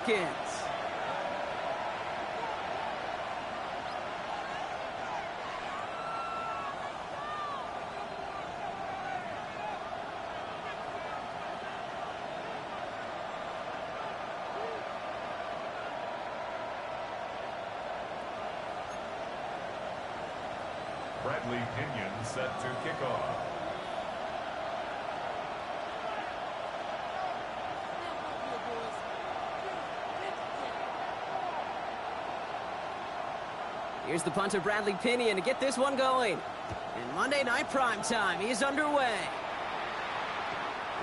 Falcons. Bradley Pinion set to kick off. Here's the punter, Bradley Pinion, to get this one going. And Monday Night Prime Time is underway.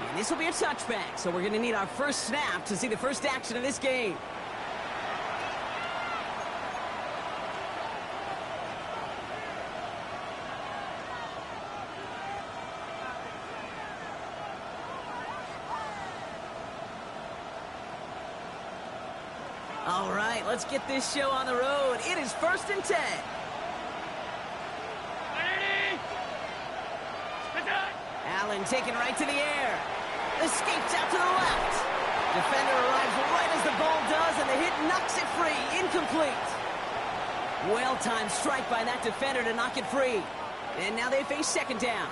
And this will be a touchback, so we're going to need our first snap to see the first action of this game. All right, let's get this show on the road. It is 1st and 10. Allen taken right to the air. Escapes out to the left. Defender arrives right as the ball does, and the hit knocks it free. Incomplete. Well-timed strike by that defender to knock it free. And now they face 2nd down.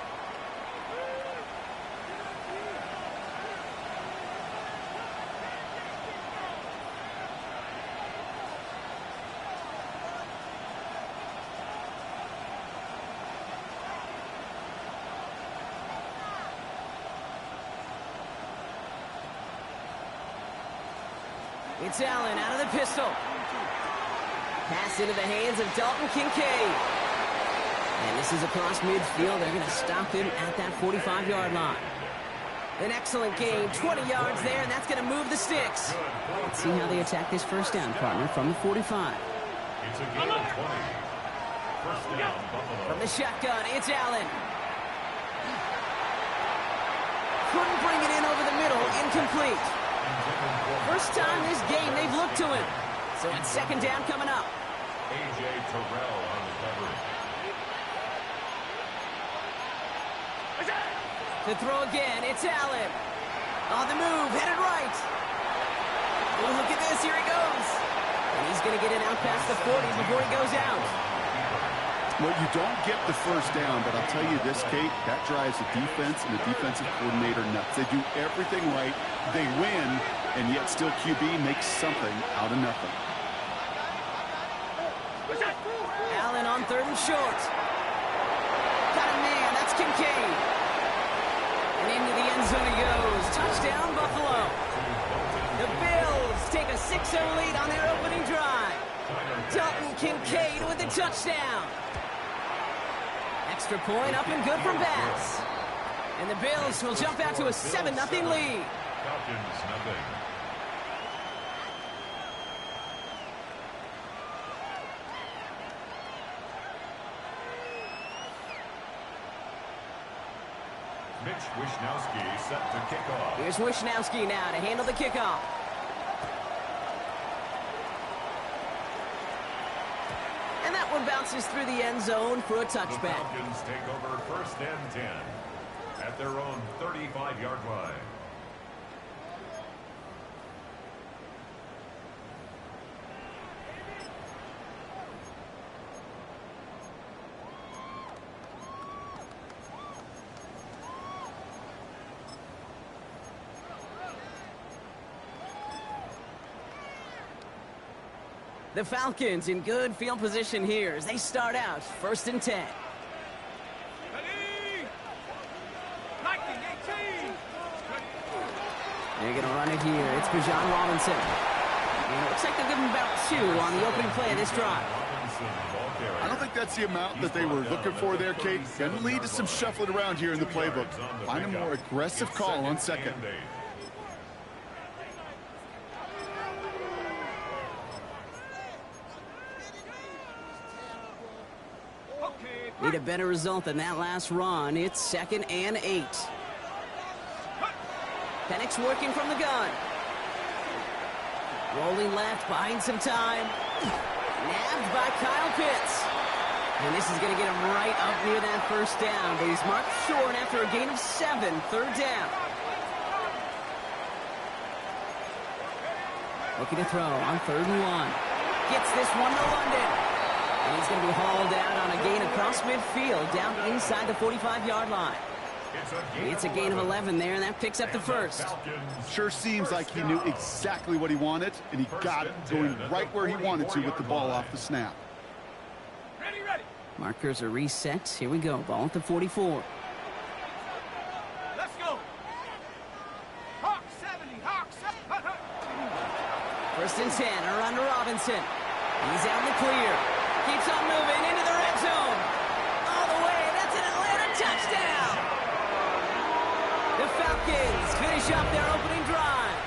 It's Allen out of the pistol. Pass into the hands of Dalton Kincaid. And this is across midfield. They're going to stop him at that 45-yard line. An excellent gain, 20 yards there, and that's going to move the sticks. Let's see how they attack this first down, partner, from the 45. It's a gain of 20. First down, Buffalo. From the shotgun, it's Allen. Couldn't bring it in over the middle, incomplete. First time this game they've looked to him. So it's 2nd down coming up. A.J. Terrell on the coverage. To throw again, it's Allen. On the move, headed right. Oh, look at this, here he goes. And he's going to get it out past the 40s before he goes out. Well, you don't get the first down, but I'll tell you this, Kate, that drives the defense and the defensive coordinator nuts. They do everything right, they win, and yet still QB makes something out of nothing. Allen on 3rd and short. Got a man, that's Kincaid. And into the end zone he goes. Touchdown, Buffalo. The Bills take a 6-0 lead on their opening drive. Dalton Kincaid with a touchdown. Extra point up and good from Bass. And the Bills will jump out to a 7-0 lead. Falcons, nothing. Mitch Wishnowsky set to kick off. Here's Wishnowsky now to handle the kickoff. And that one bounces through the end zone for a The touchback. Falcons take over 1st and 10 at their own 35-yard line. The Falcons in good field position here as they start out 1st and 10. They're going to run it here. It's Bijan Robinson. And it looks like they'll give him about 2 on the opening play of this drive. I don't think that's the amount that they were looking for there, Kate. Going to lead to some shuffling around here in the playbook. Find a more aggressive call on 2nd. Need a better result than that last run. It's 2nd and 8. Penix working from the gun. Rolling left, buying some time. Nabbed by Kyle Pitts. And this is going to get him right up near that first down. But he's marked short after a gain of 7, 3rd down. Looking to throw on 3rd and 1. Gets this one to London. And he's going to be hauled out on a gain across midfield, down inside the 45-yard line. It's a gain of 11 there, and that picks up the first. Sure seems like he knew exactly what he wanted, and he got it going right where he wanted to with the ball off the snap. Ready. Markers are reset. Here we go. Ball at the 44. Let's go. Hawk 70. Hawk 70. 1st and 10. A run to Robinson. He's out in the clear. Keeps on moving into the red zone. All the way. That's an Atlanta touchdown. The Falcons finish up their opening drive.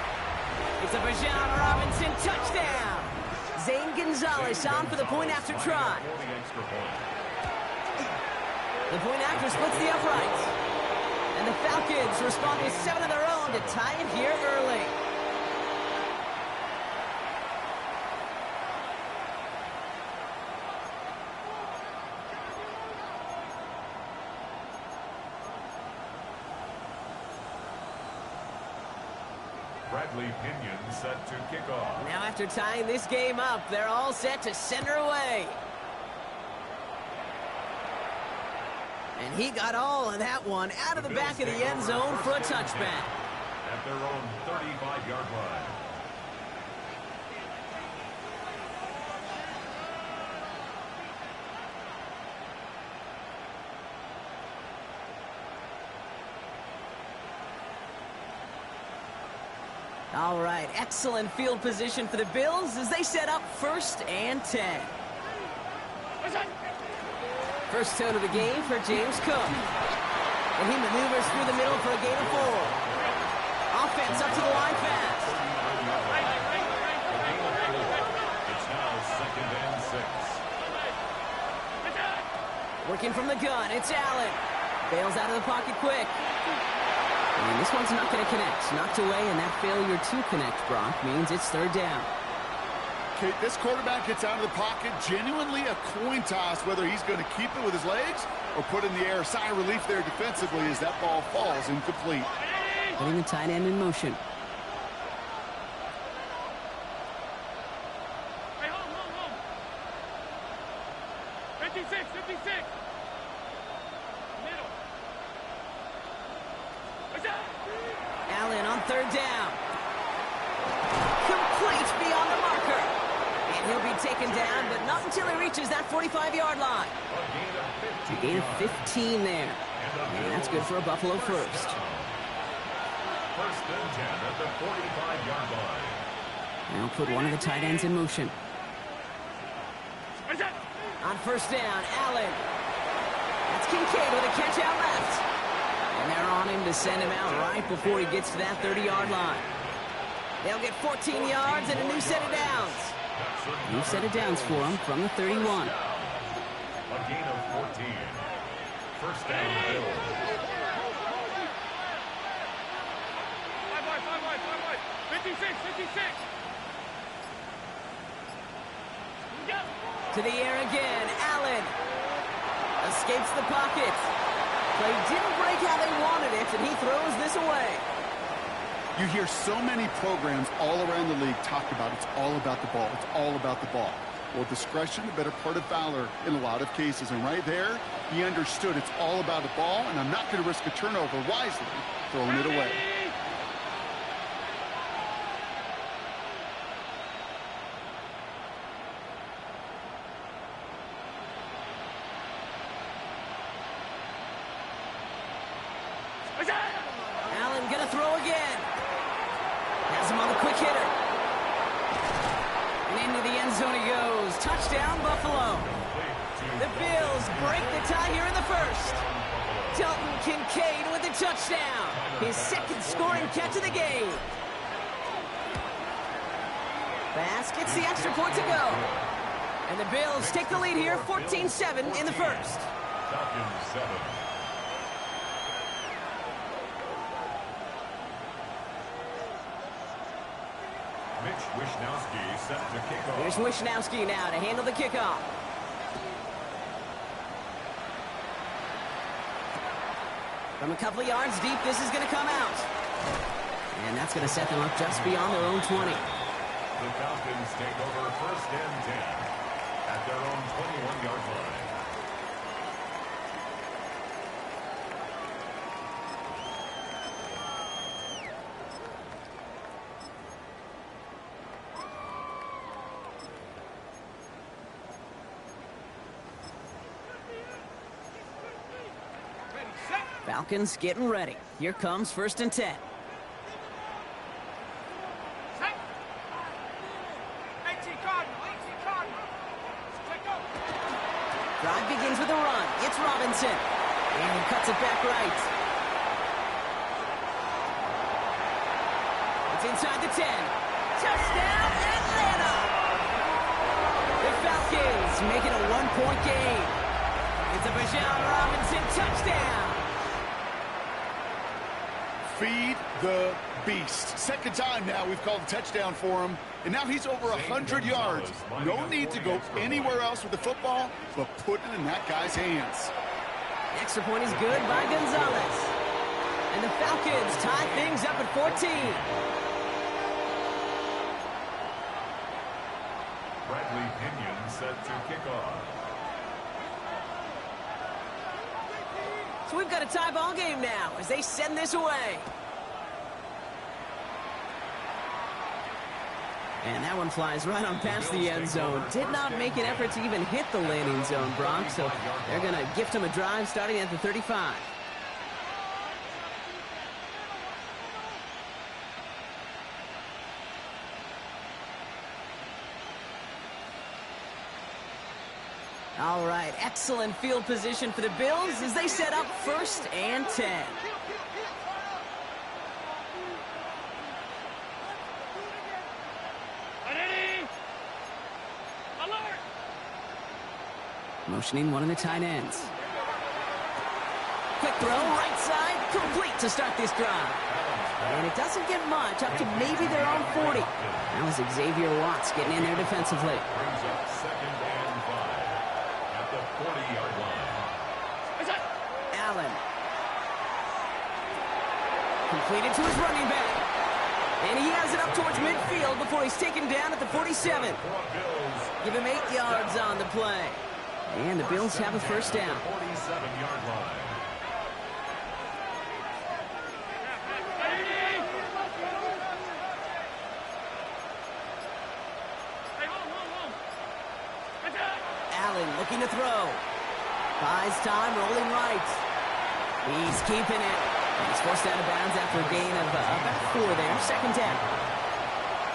It's a Bijan Robinson touchdown. Zane Gonzalez on for the point after try. The point after splits the uprights. And the Falcons respond with 7 of their own to tie it here early. Bradley Pinion set to kick off. Now after tying this game up, they're all set to send her away. And he got all of that one out of the back of the end zone for a touchback. At their own 35-yard line. All right, excellent field position for the Bills as they set up 1st and 10. First tone of the game for James Cook. And he maneuvers through the middle for a gain of 4. Offense up to the line fast. It's now 2nd and 6. Working from the gun, it's Allen. Bails out of the pocket quick. And this one's not going to connect. Knocked away, and that failure to connect, Brock, means it's 3rd down. Okay, this quarterback gets out of the pocket, genuinely a coin toss whether he's going to keep it with his legs or put in the air. Sigh of relief there defensively as that ball falls incomplete. Putting the tight end in motion. Hey, hold. 56. Middle. Allen on 3rd down. Complete beyond the marker. And he'll be taken down, but not until he reaches that 45-yard line. A gain of 15 there. And that's good for a Buffalo first. 1st and 10 at the 45-yard line. Now put one of the tight ends in motion. On 1st down, Allen. That's Kincaid with a catch out left. And they're on him to send him out right before he gets to that 30-yard line. They'll get 14 yards and a new set of downs. New set of downs for him from the 31. A gain of 14. 1st down, Bills. 56. To the air again, Allen. Escapes the pocket. Play didn't break how they wanted it, and he throws this away. You hear so many programs all around the league talk about it's all about the ball. It's all about the ball. Well, discretion, the better part of valor in a lot of cases. And right there, he understood it's all about the ball, and I'm not going to risk a turnover wisely, throwing it away. Allen gonna throw again. Has him on the quick hitter. And into the end zone he goes. Touchdown, Buffalo. The Bills break the tie here in the first. Dalton Kincaid with the touchdown. His 2nd scoring catch of the game. Bass gets the extra point to go. And the Bills take the lead here, 14-7 in the first. Falcons 7. Mitch Wishnowsky set to kick off. Here's Wishnowsky now to handle the kickoff. From a couple of yards deep, this is going to come out. And that's going to set them up just beyond their own 20. The Falcons take over first and 10 at their own 21-yard line. Ready, set. Falcons getting ready. Here comes first and 10. Set. 18 Cardinal, 18 Cardinal. Let go. Drive begins with a run. It's Robinson. And he cuts it back right. It's inside the 10. Touchdown, Atlanta! The Falcons make it a one-point game. It's a Bijan Robinson touchdown. Feed the beast. Second time now we've called a touchdown for him. And now he's over 100 yards. No need to go anywhere else with the football, but put it in that guy's hands. Extra point is good by Gonzalez. And the Falcons tie things up at 14. Bradley Pinion set to kick off. So we've got a tie ball game now as they send this away. And that one flies right on past the end zone. Did not make an effort to even hit the landing zone, Brock. So they're going to gift him a drive starting at the 35. All right, excellent field position for the Bills as they set up first and 10. Alert! Motioning one of the tight ends. Quick throw, right side, complete to start this drive. And it doesn't get much, up to maybe their own 40. That was Xavier Watts getting in there defensively. Brings up second and 5 at the 40-yard line. Allen. Completed to his running back. And he has it up towards midfield before he's taken down at the 47. Give him 8 yards on the play. And the Bills have a first down. 47-yard line. Allen looking to throw. Buys time, rolling right. He's keeping it. He's forced out of bounds after a gain of about 4 there. Second down.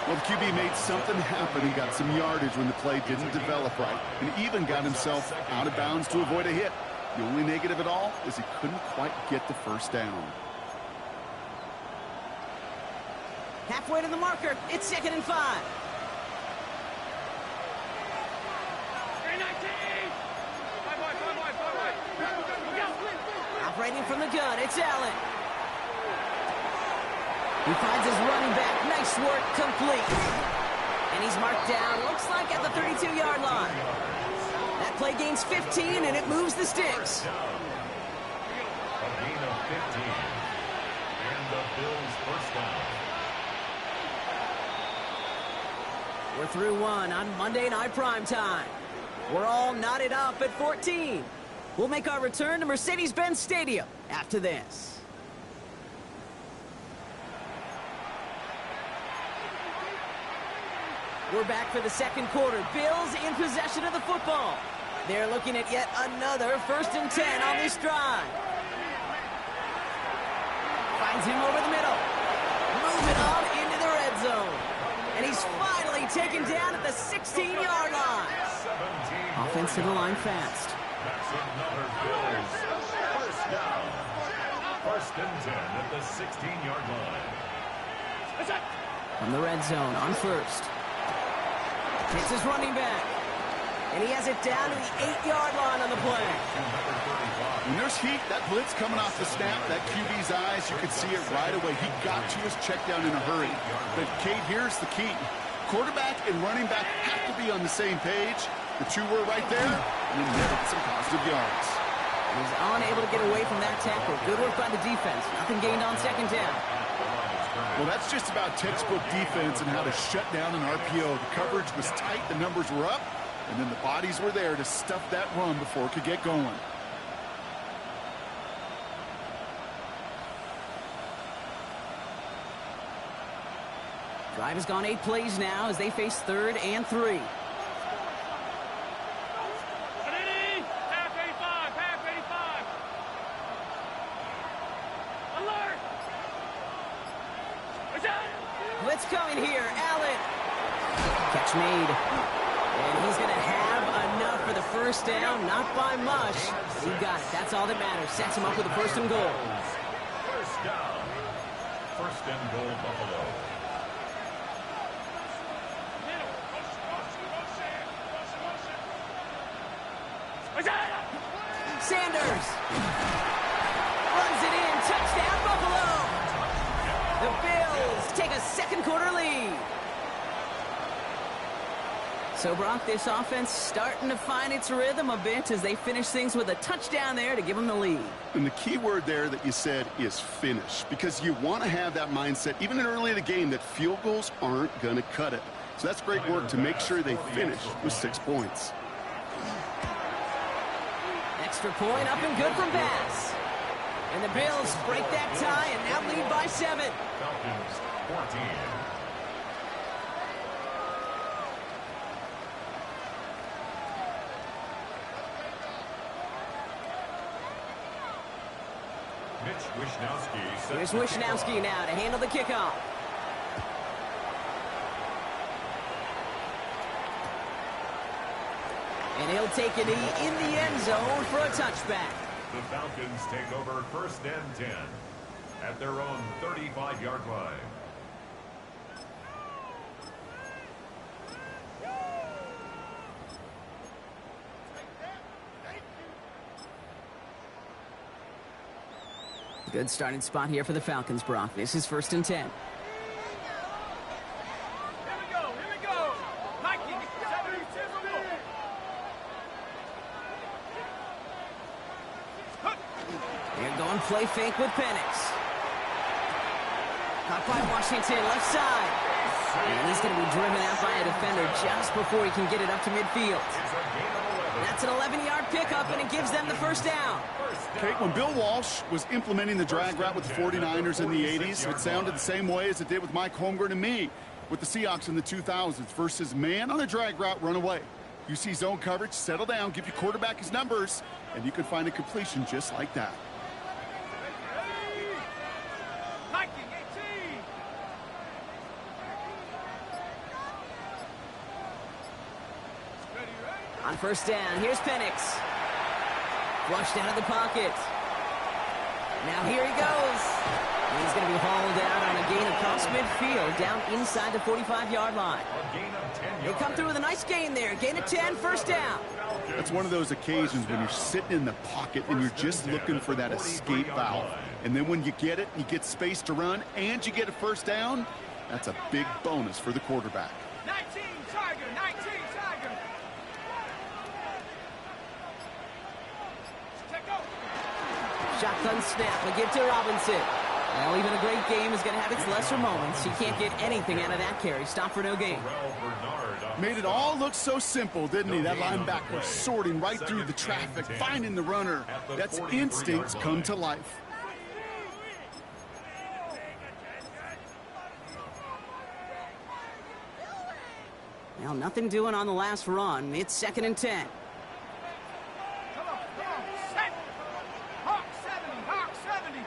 Well, the QB made something happen. He got some yardage when the play didn't develop right, and even got himself out of bounds to avoid a hit. The only negative at all is he couldn't quite get the first down. Halfway to the marker. It's second and 5. Operating from the gun, it's Allen. He finds his running back. Nice work, complete. And he's marked down, looks like at the 32-yard line. That play gains 15, and it moves the sticks. A gain of 15. And the Bills first down. We're through one on Monday Night Primetime. We're all knotted up at 14. We'll make our return to Mercedes-Benz Stadium after this. We're back for the second quarter. Bills in possession of the football. They're looking at yet another first and 10 on this drive. Finds him over the middle. Moving on into the red zone. And he's finally taken down at the 16-yard line. Offense to the line fast. That's another Bills first down. First and 10 at the 16-yard line. From the red zone on first. Hits his running back. And he has it down to the 8-yard line on the play. When there's heat, that blitz coming off the snap, that QB's eyes, you could see it right away. He got to his check down in a hurry. But, Kate, here's the key. Quarterback and running back have to be on the same page. The two were right there, and then never get some positive yards. He's unable to get away from that tackle. Good work by the defense. Nothing gained on second down. Well, that's just about textbook defense and how to shut down an RPO. The coverage was tight, the numbers were up, and then the bodies were there to stuff that run before it could get going. Drive has gone 8 plays now as they face 3rd and 3. Blitz coming here. Allen. Catch made. And he's going to have enough for the first down. Not by much. He got it. That's all that matters. Sets him up with a 1st and goal. First down. 1st and goal, Buffalo. Sanders. Runs it in. Touchdown, Buffalo. The Bills take a 2nd quarter lead. So, Brock, this offense starting to find its rhythm a bit as they finish things with a touchdown there to give them the lead. And the key word there that you said is finish, because you want to have that mindset, even in early in the game, that field goals aren't going to cut it. So that's great work to make sure they finish with 6 points. Extra point up and good from Bass. And the Bills break that tie and now lead by 7. Falcons 14. Mitch Wishnowsky. Here's Wishnowsky now to handle the kickoff. And he'll take a knee in the end zone for a touchback. The Falcons take over 1st and 10 at their own 35-yard line. Good starting spot here for the Falcons, Brock. This is 1st and 10. They're going play fake with Penix. Caught by Washington, left side. And he's going to be driven out by a defender just before he can get it up to midfield. That's an 11-yard pickup, and it gives them the 1st down. Kate, when Bill Walsh was implementing the drag route with the 49ers in the 80s, it sounded the same way as it did with Mike Holmgren and me with the Seahawks in the 2000s versus man on a drag route, run away. You see zone coverage, settle down, give your quarterback his numbers, and you can find a completion just like that. On 1st down, here's Penix. Flushed out of the pocket. Now here he goes. And he's going to be hauled out on a gain across midfield, down inside the 45-yard line. They come through with a nice gain there. Gain of 10, 1st down. That's one of those occasions when you're sitting in the pocket and you're just looking for that escape valve. And then when you get it, you get space to run, and you get a 1st down, that's a big bonus for the quarterback. 19, Tiger, 19, Tiger. Shotgun snap, a give to Robinson. Well, even a great game is going to have its lesser moments. He can't get anything out of that carry. Stop for no gain. Made it all look so simple, didn't he? That linebacker sorting right through the traffic, finding the runner. That's instincts come to life. Well, nothing doing on the last run. It's 2nd and 10. Come on, set. Hawk 70, Hawk 70.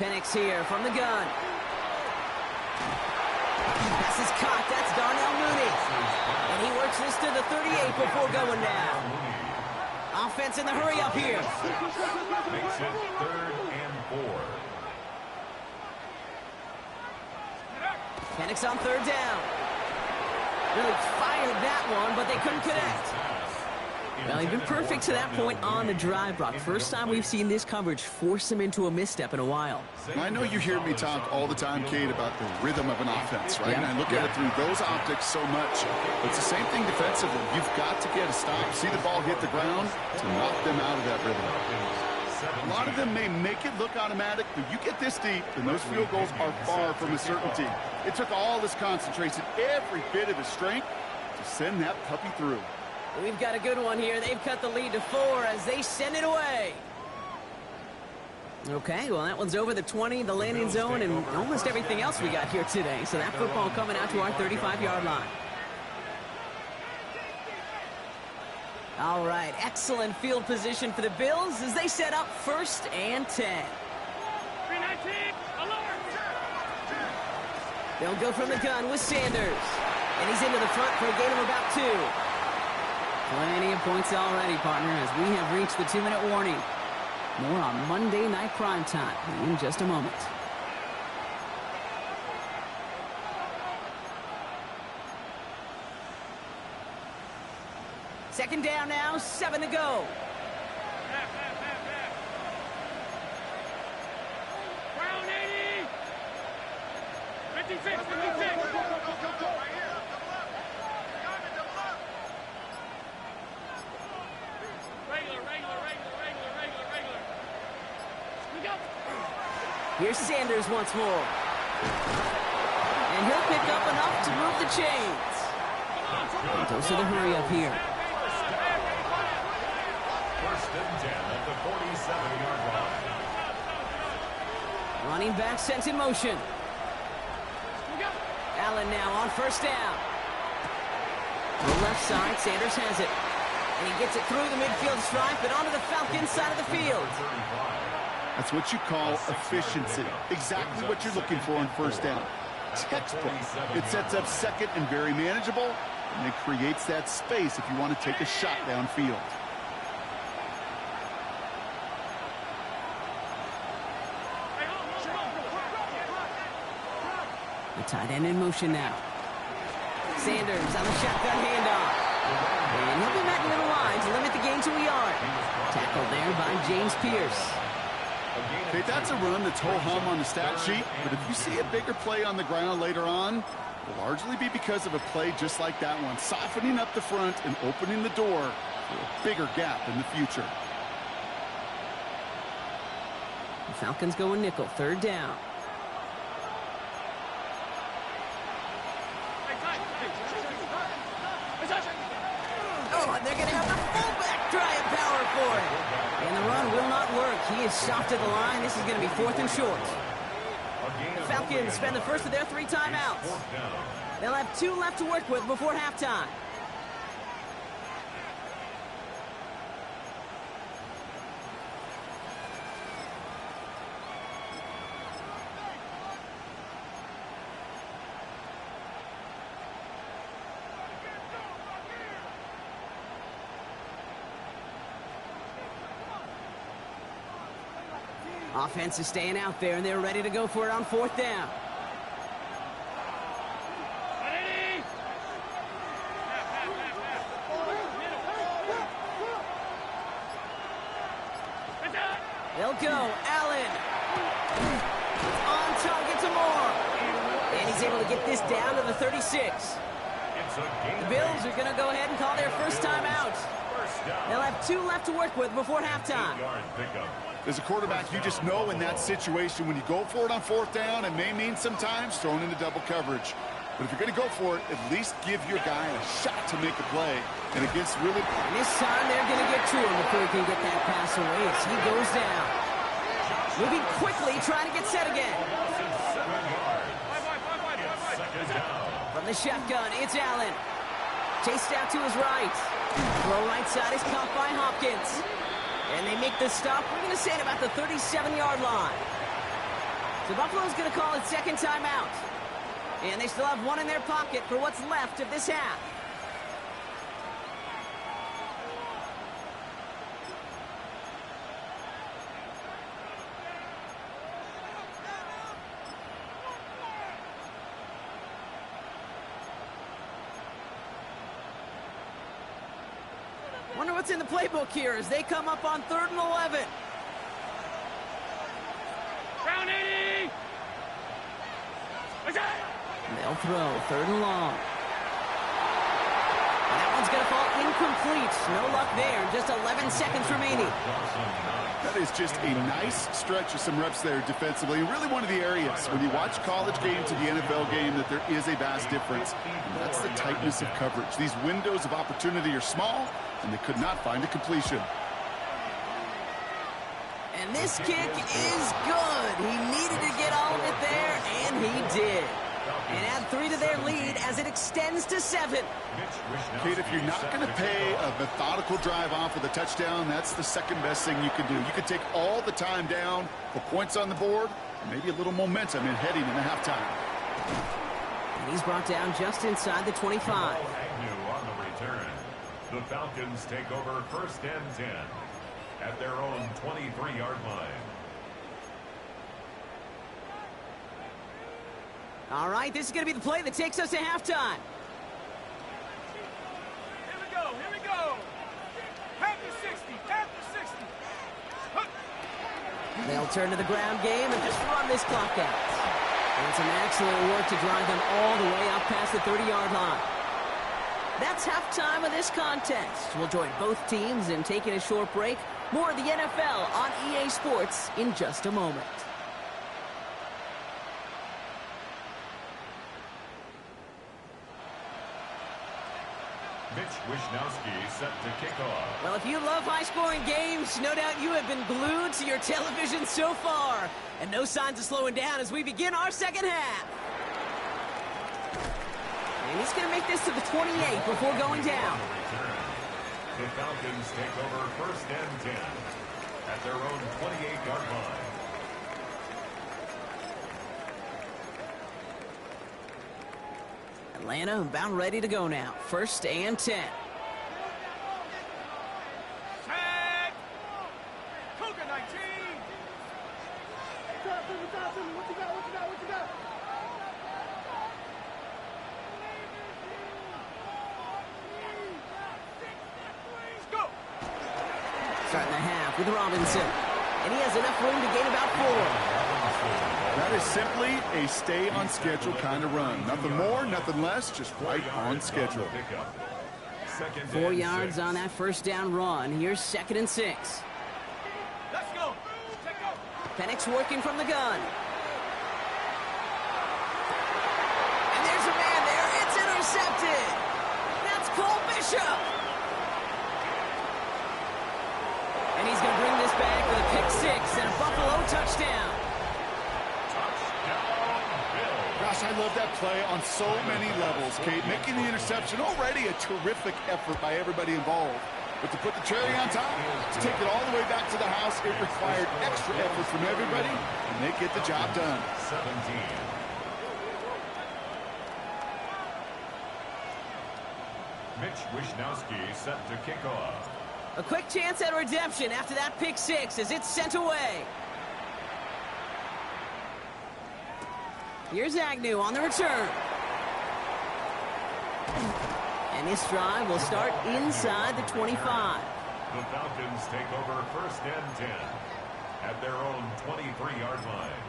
Penix here from the gun. Pass is caught. That's Darnell Mooney. And he works this to the 38 before going down. Offense in the hurry up here. Makes it 3rd and 4. Penix on 3rd down. Really fired that one, but they couldn't connect. Well, he's been perfect to that point on the drive, Brock. First time we've seen this coverage force him into a misstep in a while. I know you hear me talk all the time, Kate, about the rhythm of an offense, right? Yeah. And I look at it through those optics so much. It's the same thing defensively. You've got to get a stop, see the ball hit the ground to knock them out of that rhythm. A lot of them may make it look automatic, but you get this deep, and those field goals are far from a certainty. It took all his concentration, every bit of his strength, to send that puppy through. We've got a good one here. They've cut the lead to 4 as they send it away. Okay, well, that one's over the 20, the landing zone, and almost everything else we got here today. So that football coming out to our 35-yard line. All right, excellent field position for the Bills as they set up 1st and 10. 319, alert! They'll go from the gun with Sanders. And he's into the front for a gain of about 2. Plenty of points already, partner, as we have reached the 2-minute warning. More on Monday Night Primetime in just a moment. Second down now, 7 to go. Brown 80! 56, 56! Here's Sanders once more. And he'll pick up enough to move the chains. Goes to the hurry up here. 1st and 10 at the 47-yard line. Running back sent in motion. Allen now on 1st down. To the left side, Sanders has it. And he gets it through the midfield stripe and onto the Falcons side of the field. That's what you call efficiency. Exactly what you're looking for on 1st down. Textbook. It sets up 2nd and very manageable, and it creates that space if you want to take a shot downfield. The tight end in motion now. Sanders on the shotgun handoff. And he'll be met near the line to limit the gain to a yard. Tackled there by James Pierce. Okay, that's a run that's ho-hum on the stat sheet, but if you see a bigger play on the ground later on, it'll largely be because of a play just like that one, softening up the front and opening the door for a bigger gap in the future. The Falcons go nickel, 3rd down. Oh, and they're going to have the fullback try and power for it. And the run will not work. He is soft at the line. This is going to be 4th and short. The Falcons spend the first of their 3 timeouts. They'll have 2 left to work with before halftime. Offense is staying out there, and they're ready to go for it on 4th down. They'll go. Allen. On target to Moore. And he's able to get this down to the 36. The Bills are going to go ahead and call their first timeout. They'll have 2 left to work with before halftime. As a quarterback, you just know in that situation when you go for it on 4th down, it may mean sometimes thrown into double coverage. But if you're going to go for it, at least give your guy a shot to make a play. And against really... And this time they're going to get to him before he can get that pass away as he goes down. Moving quickly, trying to get set again. From the shotgun, it's Allen. Chased out to his right. Throw right side is caught by Hopkins. And they make the stop, we're going to say, at about the 37-yard line. So Buffalo's going to call it 2nd timeout. And they still have 1 in their pocket for what's left of this half. Wonder what what's in the playbook here as they come up on 3rd and 11. Round 80! They'll throw 3rd and long. And that one's going to fall incomplete. No luck there. Just 11 seconds remaining. That is just a nice stretch of some reps there defensively. Really one of the areas when you watch college game to the NFL game that there is a vast difference. And that's the tightness of coverage. These windows of opportunity are small, and they could not find a completion. And this kick is good. He needed to get all of it there, and he did. And add 3 to their lead as it extends to 7. Kate, if you're not going to pay a methodical drive off with a touchdown, that's the second best thing you can do. You can take all the time down, put points on the board, and maybe a little momentum in heading into halftime. And he's brought down just inside the 25. Agnew on the return. The Falcons take over 1st and 10 at their own 23-yard line. All right, this is going to be the play that takes us to halftime. Here we go, here we go. Panther 60, Panther 60. Huh. They'll turn to the ground game and just run this clock out. And some excellent work to drive them all the way up past the 30-yard line. That's halftime of this contest. We'll join both teams in taking a short break. More of the NFL on EA Sports in just a moment. Mitch Wishnowsky set to kick off. Well, if you love high-scoring games, no doubt you have been glued to your television so far. And no signs of slowing down as we begin our second half. And he's going to make this to the 28 before going down. The Falcons take over 1st and 10 at their own 28-yard line. Atlanta about ready to go now. 1st and 10. Set. Cougar 19. What you got? Let's go. Starting the half with Robinson. And he has enough room to gain about 4. That is simply a stay-on-schedule kind of run. Nothing more, nothing less, just right on schedule. 4 yards on that 1st down run. Here's 2nd and 6. Let's go. Take go. Penix working from the gun. And there's a man there. It's intercepted. That's Cole Bishop. And he's going to bring this back with a pick 6 and a Buffalo touchdown. Gosh, I love that play on so many levels, Kate. Making the interception, already a terrific effort by everybody involved. But to put the cherry on top, to take it all the way back to the house, it required extra effort from everybody, and they get the job done. 17. Mitch Wishnowsky set to kick off. A quick chance at redemption after that pick 6 as it's sent away. Here's Agnew on the return. And this drive will start inside the 25. The Falcons take over 1st and 10 at their own 23-yard line.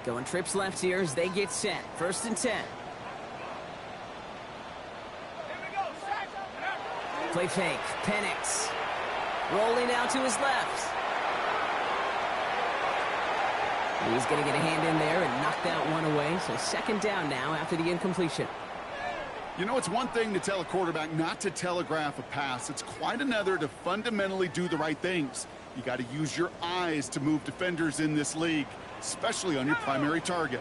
Going trips left here as they get set. 1st and 10. Here we go. Set. Play fake. Penix. Rolling out to his left. He's going to get a hand in there and knock that one away. So 2nd down now after the incompletion. You know, it's one thing to tell a quarterback not to telegraph a pass. It's quite another to fundamentally do the right things. You got to use your eyes to move defenders in this league, especially on your primary target.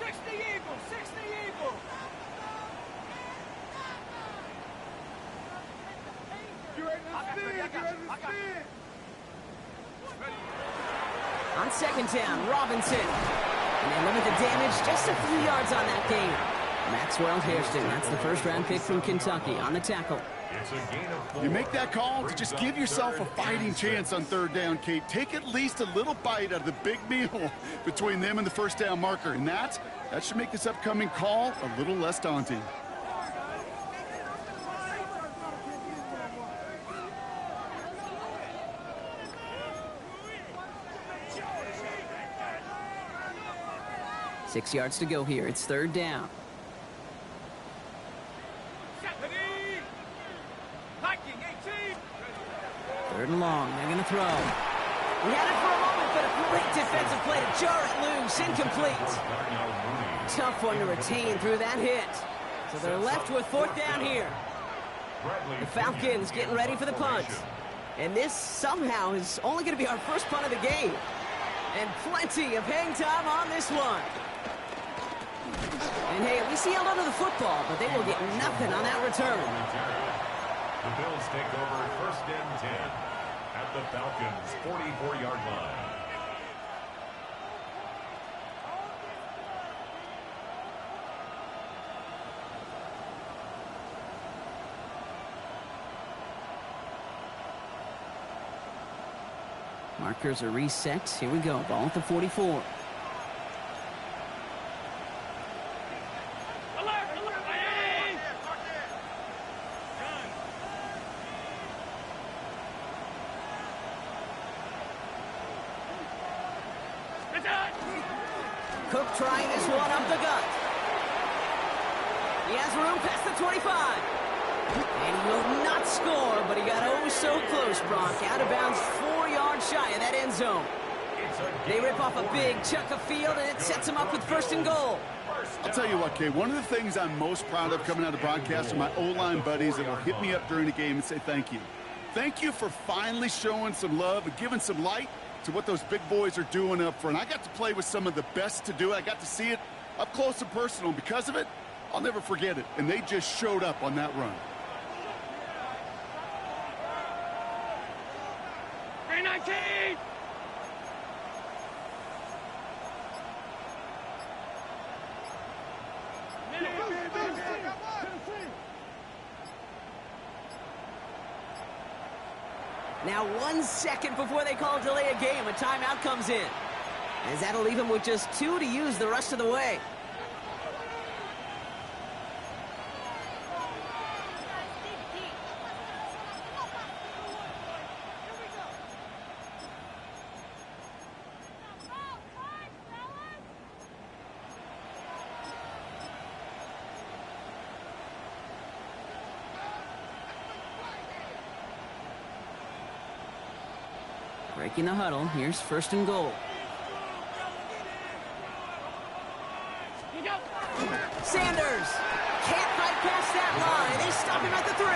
60 Eagles, 60 Eagles. You ready to spin? You ready to spin? On 2nd down, Robinson. And they limit the damage just a few yards on that game. Maxwell Hairston, that's the 1st-round pick from Kentucky on the tackle. It's a gain of 4. You make that call to just give yourself a fighting chance on 3rd down, Kate. Take at least a little bite out of the big meal between them and the 1st down marker. And that should make this upcoming call a little less daunting. 6 yards to go here. It's third down. Third and long. They're going to throw. He had it for a moment, but a great defensive play to jar it loose. Incomplete. Tough one to retain through that hit. So they're left with fourth down here. The Falcons getting ready for the punt. And this somehow is only going to be our first punt of the game. And plenty of hang time on this one. And hey, at least he held onto the football, but they will get nothing on that return. The Bills take over first and 10 at the Falcons' 44-yard line. Markers are reset. Here we go. Ball at the 44. Cook trying this one up the gut. He has room past the 25. And he will not score, but he got oh so close, Brock. Out of bounds 4 yards shy of that end zone. They rip off a big chunk of field, and it sets him up with first and goal. I'll tell you what, Kay, one of the things I'm most proud of coming out of broadcast are my O-line buddies that will hit me up during the game and say thank you. Thank you for finally showing some love and giving some light to what those big boys are doing up front. I got to play with some of the best to do it. I got to see it up close and personal. And because of it, I'll never forget it. And they just showed up on that run. 319! Now 1 second before they call delay a game, a timeout comes in. As that'll leave him with just 2 to use the rest of the way. Breaking the huddle. Here's first and goal. Sanders can't fight past that line. They stop him at the 3.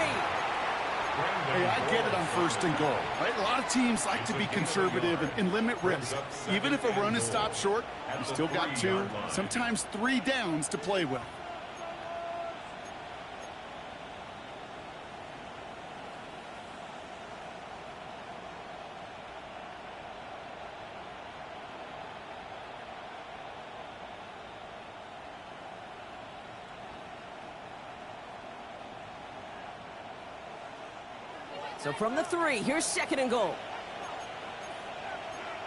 Hey, I get it on first and goal, right? A lot of teams like to be conservative and limit risk. Even if a run is stopped short, you still got 2, sometimes 3 downs to play with. So from the 3, here's second and goal.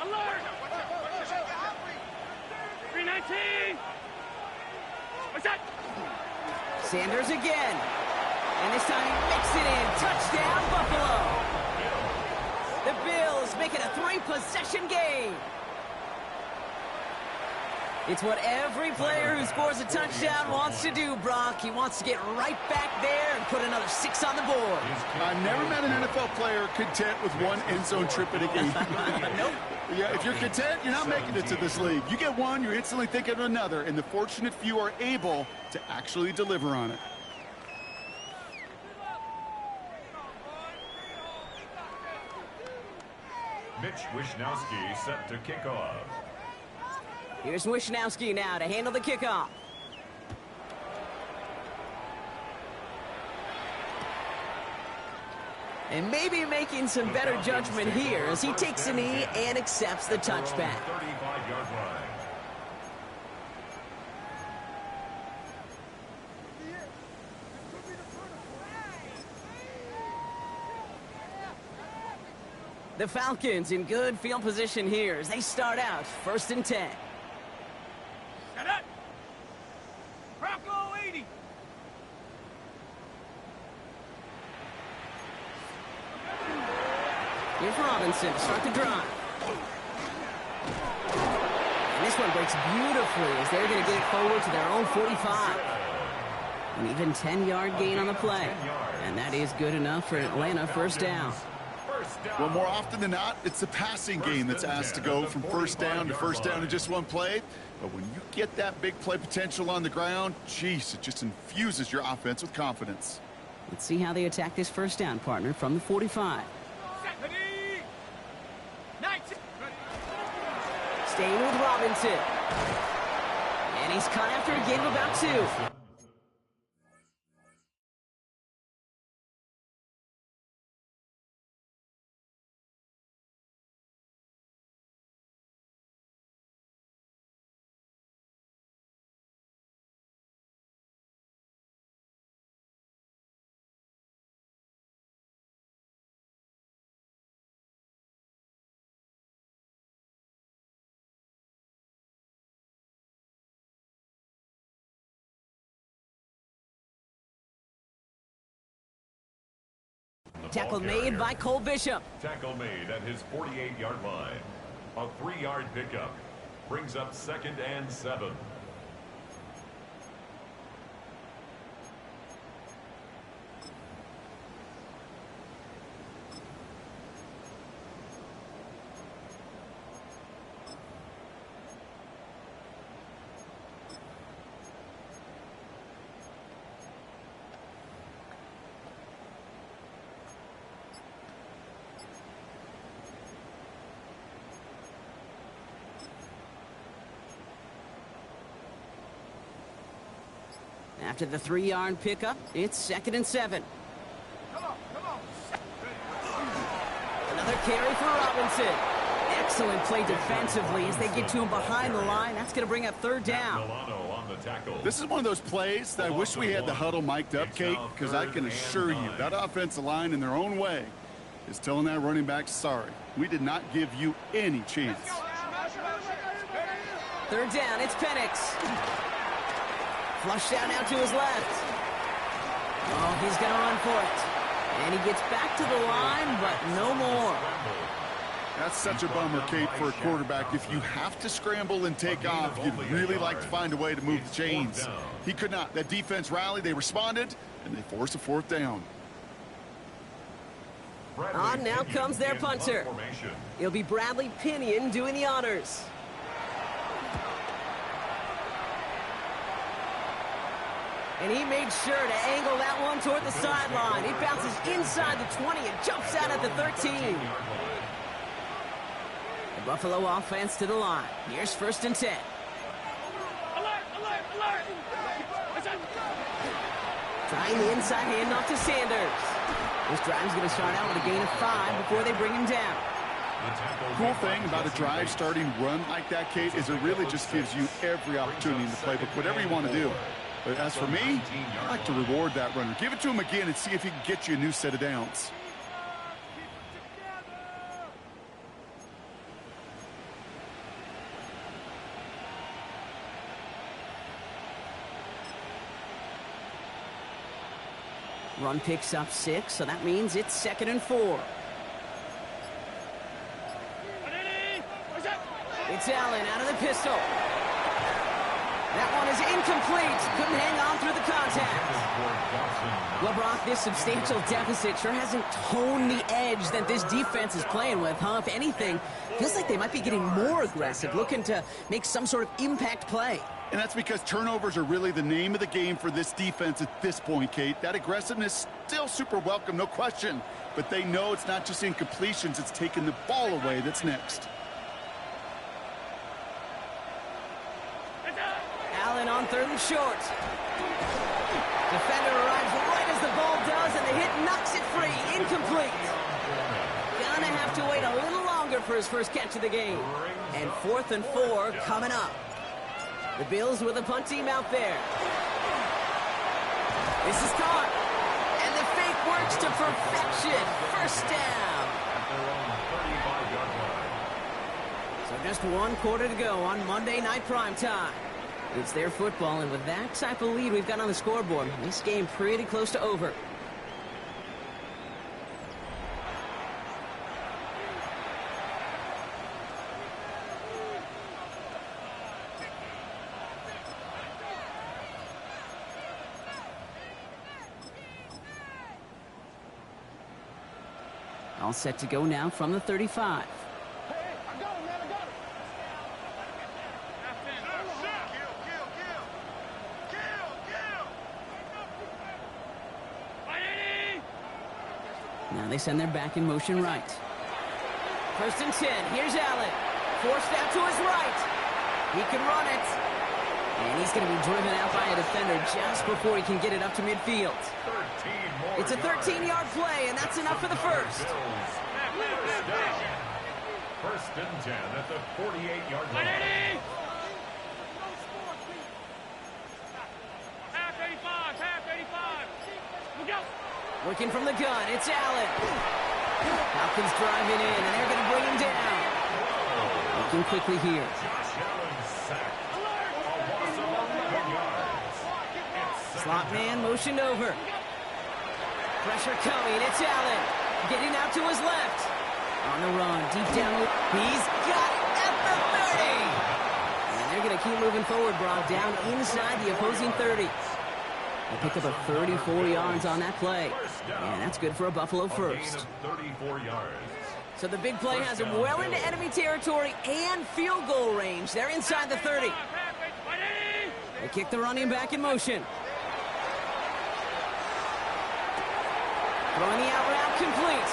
Alert! 319! What's that? Sanders again. And this time he makes it in. Touchdown, Buffalo. The Bills make it a 3-possession game. It's what every player who scores a touchdown wants to do, Brock. He wants to get right back there and put another 6 on the board. I've never met an NFL player content with 1 end zone trip in a game. Nope. Yeah, if you're content, you're not making it to this league. You get 1, you're instantly thinking of another, and the fortunate few are able to actually deliver on it. Mitch Wishnowsky set to kick off. Here's Wishnowsky now to handle the kickoff. And maybe making some better judgment here as he takes a knee and accepts the touchback. 35-yard line. The Falcons in good field position here as they start out first and 10. Set up! Bronco 80! Here's Robinson to start the drive. And this this one breaks beautifully as they're going to get it forward to their own 45. An even 10-yard gain on the play. And that is good enough for an Atlanta first down. Well, more often than not, it's the passing game that's asked to go from first down to first down in just one play. But when you get that big play potential on the ground, geez, it just infuses your offense with confidence. Let's see how they attack this first down, partner, from the 45. Staying with Robinson. And he's cut after a gain of about 2. Tackle made by Cole Bishop. Tackle made at his 48-yard line. A 3-yard pickup brings up 2nd and 7. After the 3-yard pickup, it's 2nd and 7. Another carry for Robinson. Excellent play defensively as they get to him behind the line. That's going to bring up 3rd down. This is one of those plays that I wish we had the huddle mic'd up, Kate, because I can assure you that offensive line in their own way is telling that running back, sorry, we did not give you any chance. 3rd down, it's Penix. Flushed out now to his left. Oh, he's going to run for it. And he gets back to the line, but no more. That's such a bummer, Kate, for a quarterback. If you have to scramble and take off, you'd really like to find a way to move the chains. He could not. That defense rallied, they responded, and they forced a 4th down. On now comes their punter. It'll be Bradley Pinion doing the honors. And he made sure to angle that one toward the sideline. It bounces inside the 20 and jumps out at the 13. The Buffalo offense to the line. Here's 1st and 10. Trying the inside handoff to Sanders. This drive's going to start out with a gain of 5 before they bring him down. Cool thing about a drive starting run like that, Kate, is it really just gives you every opportunity in the playbook, whatever you want to do. But as for me, I like to reward that runner. Give it to him again and see if he can get you a new set of downs. Run picks up 6, so that means it's 2nd and 4. It's Allen out of the pistol. That one is incomplete. Couldn't hang on through the contact. Well, Brock, this substantial deficit sure hasn't toned the edge that this defense is playing with, huh? If anything, feels like they might be getting more aggressive, looking to make some sort of impact play. And that's because turnovers are really the name of the game for this defense at this point, Kate. That aggressiveness still super welcome, no question. But they know it's not just incompletions, it's taking the ball away that's next. Allen on 3rd and short. Defender arrives right as the ball does, and the hit knocks it free. Incomplete. Gonna have to wait a little longer for his first catch of the game. And 4th and 4 coming up. The Bills with a punt team out there. This is caught. And the fake works to perfection. First down. So just 1 quarter to go on Monday Night Primetime. It's their football, and with that type of lead we've got on the scoreboard, this game pretty close to over. All set to go now from the 35. Now they send their back in motion right. First and 10. Here's Allen. Forced out to his right. He can run it. And he's going to be driven out by a defender just before he can get it up to midfield. It's a 13-yard play, and that's enough for the first. First and 10 at the 48-yard line. Half 85, half 85. Look out. Working from the gun, it's Allen. Falcons driving in, and they're going to bring him down. Looking quickly here. Josh Allen sacked. A loss of 11 yards. It's Slot man motioned over. Pressure coming, it's Allen. Getting out to his left. On the run, deep down. He's got it at the 30. And they're going to keep moving forward, Brock, down inside the opposing 30. They pick up a 34 yards on that play. And that's good for a Buffalo first. 34 yards. So the big play has them well into enemy territory and field goal range. They're inside the 30. They kick the running back in motion. Throwing the out route complete.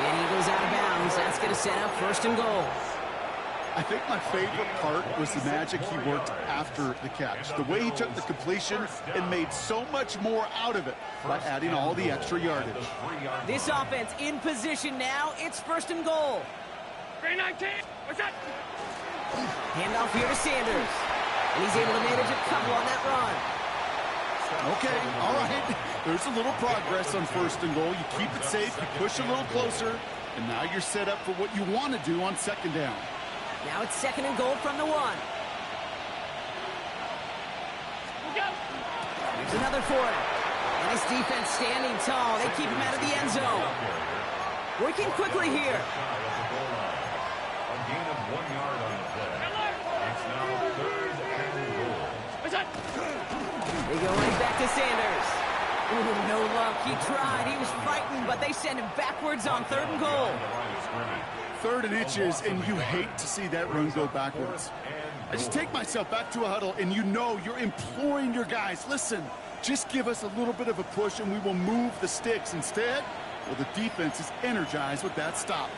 And he goes out of bounds. That's going to set up first and goal. I think my favorite part was the magic he worked after the catch. The way he took the completion and made so much more out of it by adding all the extra yardage. This offense in position now. It's first and goal. 319. What's that? Handoff here to Sanders. And he's able to manage a couple on that run. Okay, all right. There's a little progress on first and goal. You keep it safe, you push a little closer, and now you're set up for what you want to do on second down. Now it's second and goal from the 1. Here's another for him. And his defense standing tall. They keep him out of the end zone. Working quickly here. A gain of 1 yard on the play. It's now third and goal. They go right back to Sanders. Ooh, no luck. He tried. He was frightened, but they send him backwards on third and goal. Third and inches, and you hate to see that run go backwards. I just take myself back to a huddle, and you know you're imploring your guys, listen, just give us a little bit of a push, and we will move the sticks. Instead, well, the defense is energized with that stop.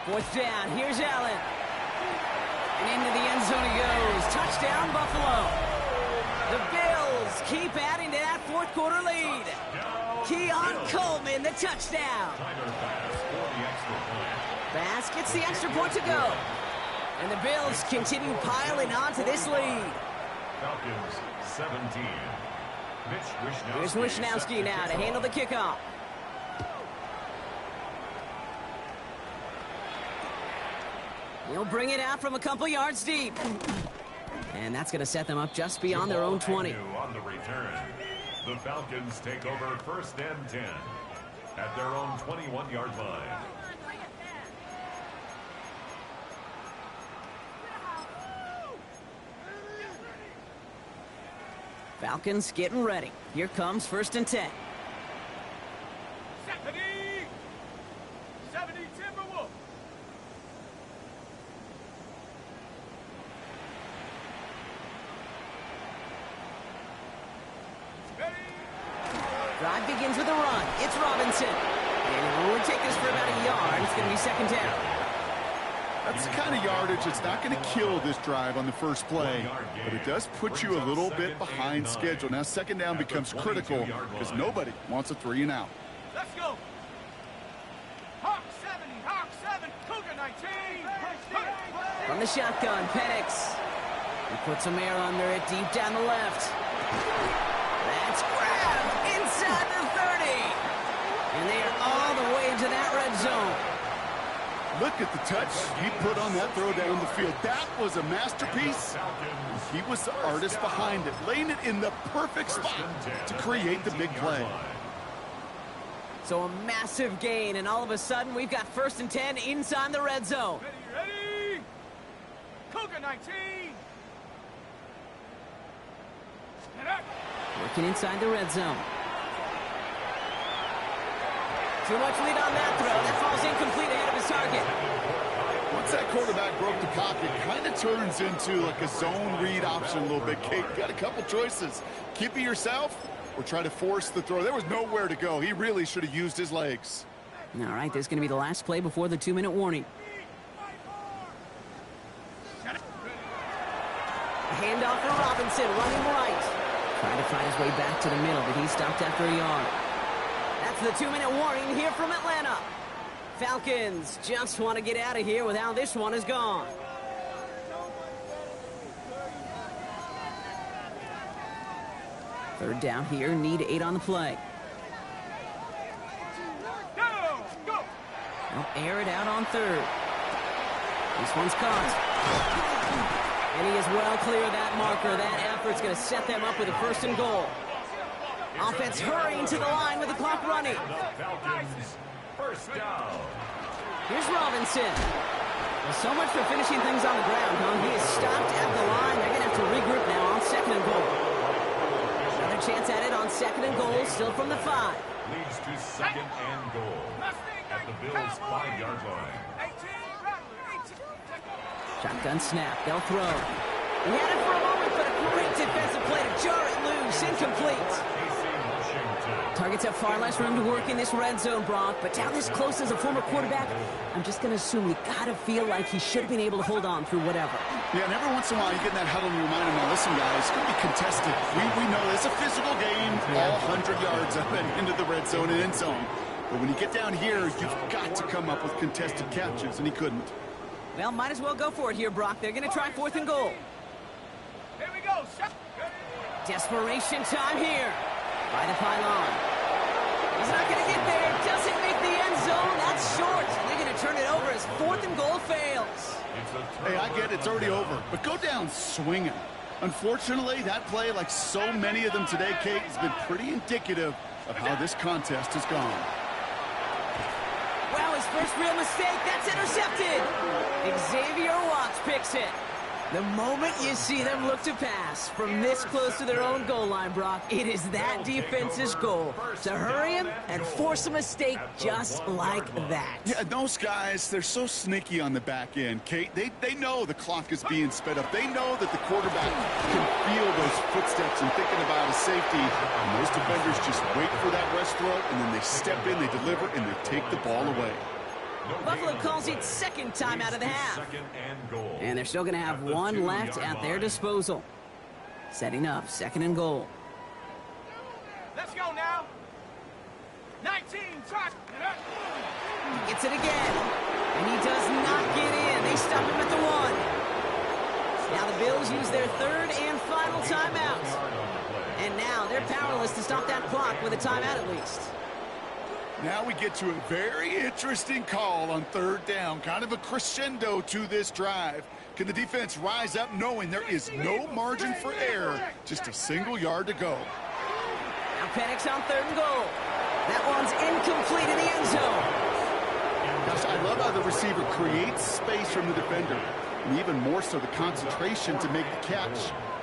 Fourth down. Here's Allen. And into the end zone he goes. Touchdown, Buffalo. The Bills keep adding to that fourth quarter lead. Keon Coleman, the touchdown. Bass gets the extra point to go. And the Bills continue piling on to this lead. Falcons 17. Here's Wishnowski now to handle the kickoff. He'll bring it out from a couple yards deep. And that's going to set them up just beyond their own 20. On the return, the Falcons take over first and 10 at their own 21-yard line. Falcons getting ready. Here comes first and 10. 70 Timberwolves. Drive begins with a run. It's Robinson. And he'll only take this for about a yard. It's going to be second down. That's the kind of yardage that's not going to kill this drive on the first play, but it does put you a little bit behind schedule. Now second down becomes critical because nobody wants a 3 and out. Let's go. Hawk 70, Hawk 7, Cougar 19. From the shotgun, Penix. He puts some air under it deep down the left. That's grabbed inside the 30. And they are all the way into that red zone. Look at the touch he put on that throw down the field. That was a masterpiece. He was the artist behind it, laying it in the perfect spot to create the big play. So a massive gain, and all of a sudden we've got first and 10 inside the red zone. Ready? Cougar 19. Working inside the red zone. Too much lead on that throw. That falls incomplete ahead of his target. Once that quarterback broke the pocket, kind of turns into like a zone read option a little bit. Kate, got a couple choices. Keep it yourself or try to force the throw. There was nowhere to go. He really should have used his legs. All right, this is going to be the last play before the 2-minute warning. Handoff for Robinson, running right. Trying to find his way back to the middle, but he stopped after a yard. That's the 2-minute warning here from Atlanta. Falcons just want to get out of here with how this one is gone. Third down here, need 8 on the play. They'll air it out on third. This one's caught. And he is well clear of that marker. That effort's going to set them up with a 1st and goal. Offense hurrying to the line with the clock running. Falcons, 1st down. Here's Robinson. Well, so much for finishing things on the ground, huh? He is stopped at the line. They're going to have to regroup now on 2nd and goal. Another chance at it on 2nd and goal, still from the 5. Leads to 2nd and goal at the Bills' 5-yard line. Shotgun snap. They'll throw. He had it for a moment, but a great defensive play to jar it loose. Incomplete. Targets have far less room to work in this red zone, Brock, but down this close as a former quarterback, I'm just going to assume you got to feel like he should have been able to hold on through whatever. Yeah, and every once in a while you get in that huddle and you remind him, now listen guys, it's going to be contested. We know it's a physical game, all 100 yards up and into the red zone and end zone. But when you get down here, you've got to come up with contested catches, and he couldn't. Well, might as well go for it here, Brock. They're going to try 4th and goal. Here we go. Desperation time here by the pylon. He's not going to get there. Doesn't make the end zone. That's short. They're going to turn it over as 4th and goal fails. Hey, I get it. It's already over. But go down swinging. Unfortunately, that play, like so many of them today, Kate, has been pretty indicative of how this contest has gone. Wow, his first real mistake. That's intercepted. Xavier Watts picks it. The moment you see them look to pass from this close to their own goal line, Brock, it is that defense's goal to hurry him and force a mistake just like that. Yeah, those guys, they're so sneaky on the back end, Kate. They know the clock is being sped up. They know that the quarterback can feel those footsteps and thinking about a safety. And those defenders just wait for that rush throw, and then they step in, they deliver, and they take the ball away. Buffalo calls it 2nd time out of the half. And they're still going to have 1 left at their disposal. Setting up 2nd and goal. Let's go now. 19, try. He gets it again. And he does not get in. They stop him at the 1. Now the Bills use their 3rd and final timeout. And now they're powerless to stop that clock with a timeout at least. Now we get to a very interesting call on 3rd down. Kind of a crescendo to this drive. Can the defense rise up knowing there is no margin for error? Just a single yard to go. Now Penix on 3rd and goal. That one's incomplete in the end zone. Gosh, I love how the receiver creates space from the defender. And even more so the concentration to make the catch.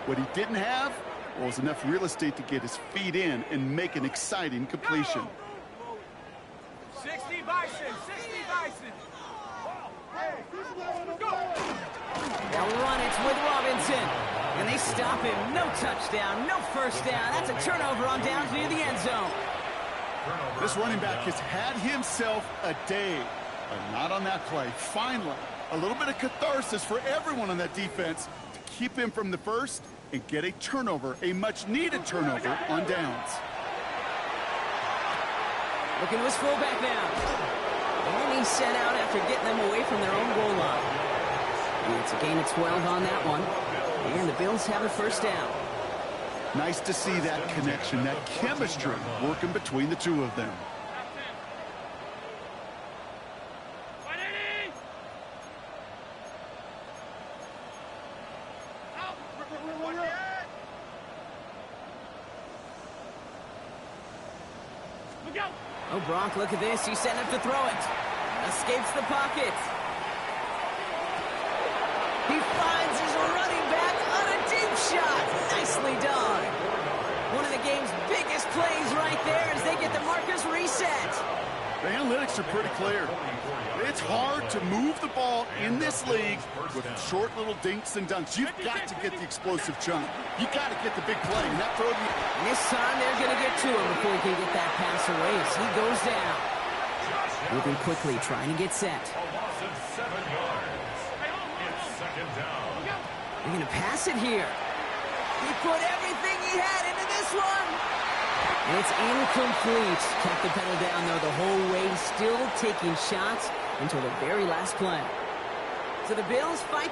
What he didn't have was enough real estate to get his feet in and make an exciting completion. 60 Bison, 60 Bison. Go. They'll run it with Robinson. And they stop him. No touchdown, no 1st down. That's a turnover on downs near the end zone. This running back has had himself a day, but not on that play. Finally, a little bit of catharsis for everyone on that defense to keep him from the 1st and get a turnover, a much-needed turnover on downs. Looking to his fullback now. And he's sent out after getting them away from their own goal line. And it's a gain of 12 on that one. And the Bills have a 1st down. Nice to see that connection, that chemistry working between the two of them. Oh, Brock, look at this. He's setting up to throw it. Escapes the pocket. He finds his running back on a deep shot. Nicely done. One of the game's biggest plays right there as they get the markers reset. The analytics are pretty clear. It's hard to move the ball in this league with short little dinks and dunks. You've got to get the explosive chunk. You've got to get the big play. And that throw. And this time they're going to get to him before he can get that pass away as he goes down. Moving quickly, trying to get set. A loss of 7 yards. It's second down. They're going to pass it here. He put everything he had into this one. And it's incomplete. Kept the pedal down, though, the whole way. Still taking shots until the very last play. So the Bills fight